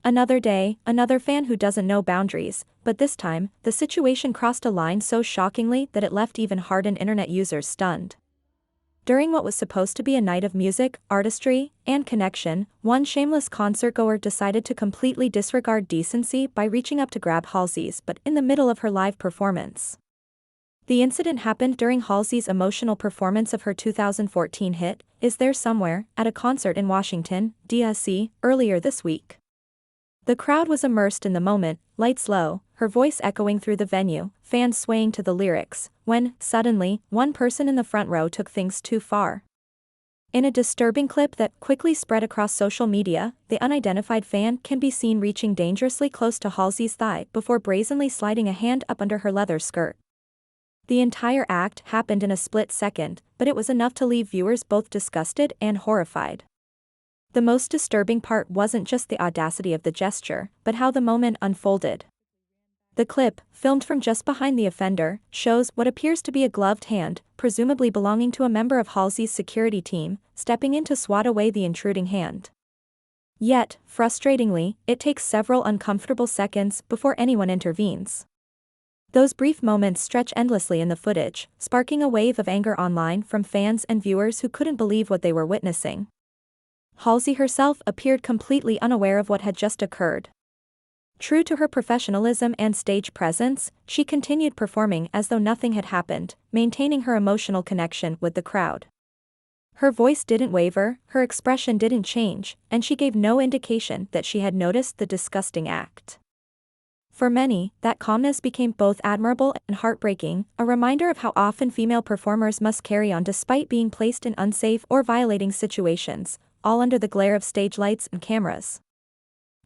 Another day, another fan who doesn't know boundaries, but this time, the situation crossed a line so shockingly that it left even hardened internet users stunned. During what was supposed to be a night of music, artistry, and connection, one shameless concertgoer decided to completely disregard decency by reaching up to grab Halsey's butt in the middle of her live performance. The incident happened during Halsey's emotional performance of her 2014 hit, Is There Somewhere, at a concert in Washington, D.C., earlier this week. The crowd was immersed in the moment, lights low, her voice echoing through the venue, fans swaying to the lyrics, when, suddenly, one person in the front row took things too far. In a disturbing clip that quickly spread across social media, the unidentified fan can be seen reaching dangerously close to Halsey's thigh before brazenly sliding a hand up under her leather skirt. The entire act happened in a split second, but it was enough to leave viewers both disgusted and horrified. The most disturbing part wasn't just the audacity of the gesture, but how the moment unfolded. The clip, filmed from just behind the offender, shows what appears to be a gloved hand, presumably belonging to a member of Halsey's security team, stepping in to swat away the intruding hand. Yet, frustratingly, it takes several uncomfortable seconds before anyone intervenes. Those brief moments stretch endlessly in the footage, sparking a wave of anger online from fans and viewers who couldn't believe what they were witnessing. Halsey herself appeared completely unaware of what had just occurred. True to her professionalism and stage presence, she continued performing as though nothing had happened, maintaining her emotional connection with the crowd. Her voice didn't waver, her expression didn't change, and she gave no indication that she had noticed the disgusting act. For many, that calmness became both admirable and heartbreaking, a reminder of how often female performers must carry on despite being placed in unsafe or violating situations, all under the glare of stage lights and cameras.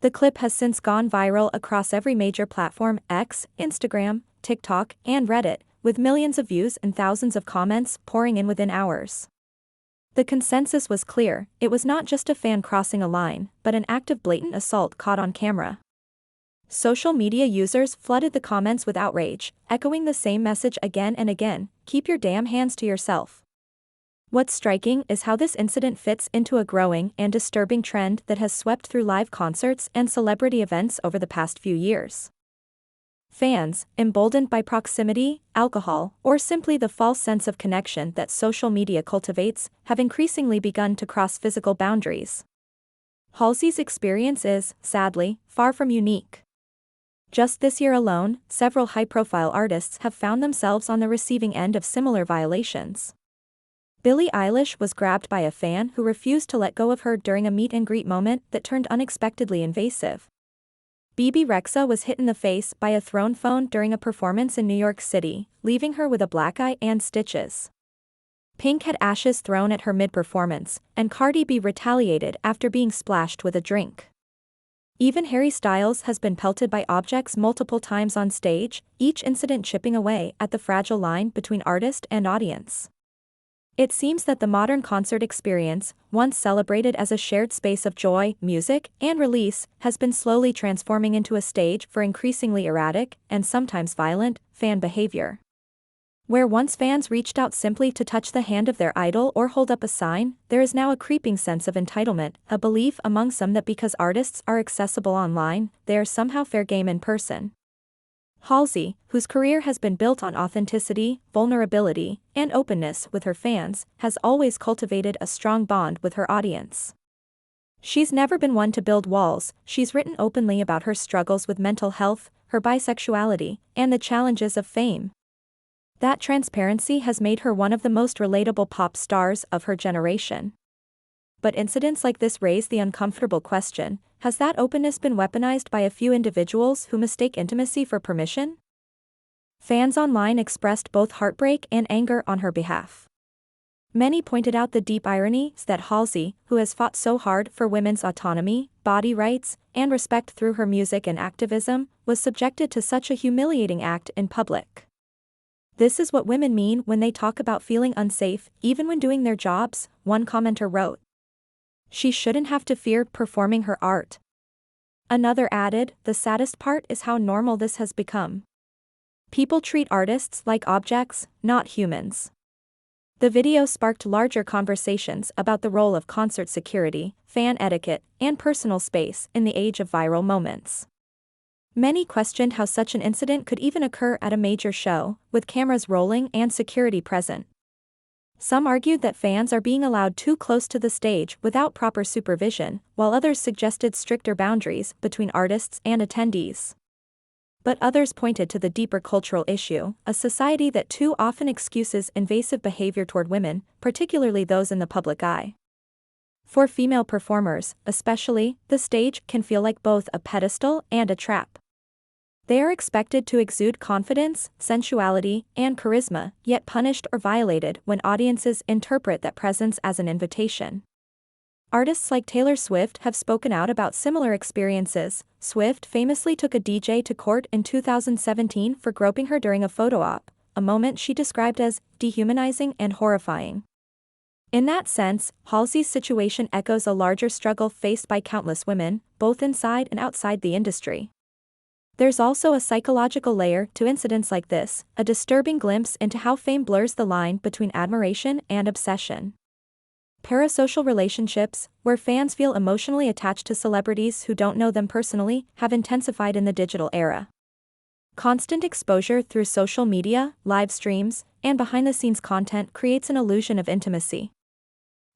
The clip has since gone viral across every major platform: X, Instagram, TikTok, and Reddit, with millions of views and thousands of comments pouring in within hours. The consensus was clear: it was not just a fan crossing a line, but an act of blatant assault caught on camera. Social media users flooded the comments with outrage, echoing the same message again and again: keep your damn hands to yourself. What's striking is how this incident fits into a growing and disturbing trend that has swept through live concerts and celebrity events over the past few years. Fans, emboldened by proximity, alcohol, or simply the false sense of connection that social media cultivates, have increasingly begun to cross physical boundaries. Halsey's experience is, sadly, far from unique. Just this year alone, several high-profile artists have found themselves on the receiving end of similar violations. Billie Eilish was grabbed by a fan who refused to let go of her during a meet-and-greet moment that turned unexpectedly invasive. Bebe Rexha was hit in the face by a thrown phone during a performance in New York City, leaving her with a black eye and stitches. Pink had ashes thrown at her mid-performance, and Cardi B retaliated after being splashed with a drink. Even Harry Styles has been pelted by objects multiple times on stage, each incident chipping away at the fragile line between artist and audience. It seems that the modern concert experience, once celebrated as a shared space of joy, music, and release, has been slowly transforming into a stage for increasingly erratic, and sometimes violent, fan behavior. Where once fans reached out simply to touch the hand of their idol or hold up a sign, there is now a creeping sense of entitlement, a belief among some that because artists are accessible online, they are somehow fair game in person. Halsey, whose career has been built on authenticity, vulnerability, and openness with her fans, has always cultivated a strong bond with her audience. She's never been one to build walls. She's written openly about her struggles with mental health, her bisexuality, and the challenges of fame. That transparency has made her one of the most relatable pop stars of her generation. But incidents like this raise the uncomfortable question: has that openness been weaponized by a few individuals who mistake intimacy for permission? Fans online expressed both heartbreak and anger on her behalf. Many pointed out the deep irony that Halsey, who has fought so hard for women's autonomy, body rights, and respect through her music and activism, was subjected to such a humiliating act in public. This is what women mean when they talk about feeling unsafe, even when doing their jobs, one commenter wrote. She shouldn't have to fear performing her art. Another added, the saddest part is how normal this has become. People treat artists like objects, not humans. The video sparked larger conversations about the role of concert security, fan etiquette, and personal space in the age of viral moments. Many questioned how such an incident could even occur at a major show, with cameras rolling and security present. Some argued that fans are being allowed too close to the stage without proper supervision, while others suggested stricter boundaries between artists and attendees. But others pointed to the deeper cultural issue, a society that too often excuses invasive behavior toward women, particularly those in the public eye. For female performers, especially, the stage can feel like both a pedestal and a trap. They are expected to exude confidence, sensuality, and charisma, yet punished or violated when audiences interpret that presence as an invitation. Artists like Taylor Swift have spoken out about similar experiences. Swift famously took a DJ to court in 2017 for groping her during a photo op, a moment she described as dehumanizing and horrifying. In that sense, Halsey's situation echoes a larger struggle faced by countless women, both inside and outside the industry. There's also a psychological layer to incidents like this, a disturbing glimpse into how fame blurs the line between admiration and obsession. Parasocial relationships, where fans feel emotionally attached to celebrities who don't know them personally, have intensified in the digital era. Constant exposure through social media, live streams, and behind-the-scenes content creates an illusion of intimacy.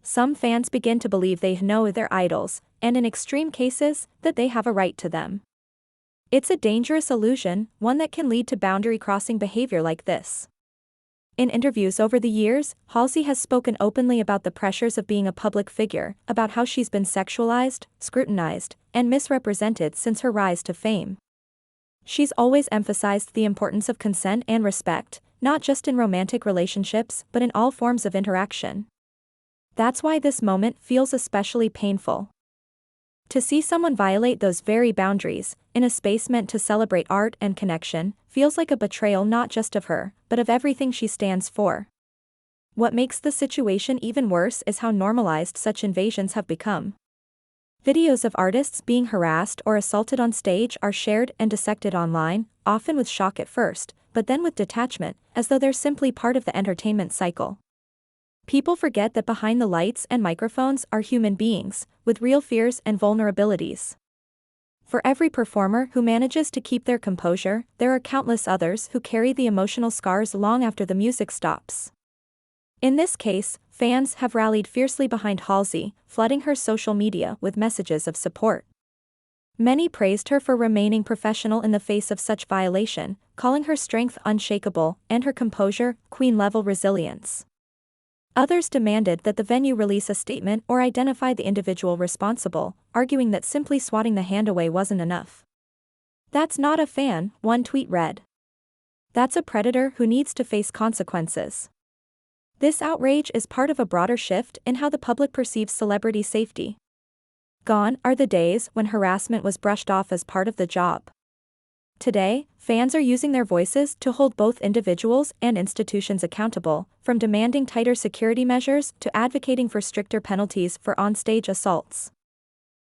Some fans begin to believe they know their idols, and in extreme cases, that they have a right to them. It's a dangerous illusion, one that can lead to boundary-crossing behavior like this. In interviews over the years, Halsey has spoken openly about the pressures of being a public figure, about how she's been sexualized, scrutinized, and misrepresented since her rise to fame. She's always emphasized the importance of consent and respect, not just in romantic relationships but in all forms of interaction. That's why this moment feels especially painful. To see someone violate those very boundaries, in a space meant to celebrate art and connection, feels like a betrayal not just of her, but of everything she stands for. What makes the situation even worse is how normalized such invasions have become. Videos of artists being harassed or assaulted on stage are shared and dissected online, often with shock at first, but then with detachment, as though they're simply part of the entertainment cycle. People forget that behind the lights and microphones are human beings, with real fears and vulnerabilities. For every performer who manages to keep their composure, there are countless others who carry the emotional scars long after the music stops. In this case, fans have rallied fiercely behind Halsey, flooding her social media with messages of support. Many praised her for remaining professional in the face of such violation, calling her strength unshakable and her composure queen-level resilience. Others demanded that the venue release a statement or identify the individual responsible, arguing that simply swatting the hand away wasn't enough. "That's not a fan," one tweet read. "That's a predator who needs to face consequences." This outrage is part of a broader shift in how the public perceives celebrity safety. Gone are the days when harassment was brushed off as part of the job. Today, fans are using their voices to hold both individuals and institutions accountable, from demanding tighter security measures to advocating for stricter penalties for on-stage assaults.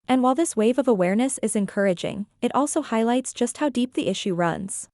And while this wave of awareness is encouraging, it also highlights just how deep the issue runs.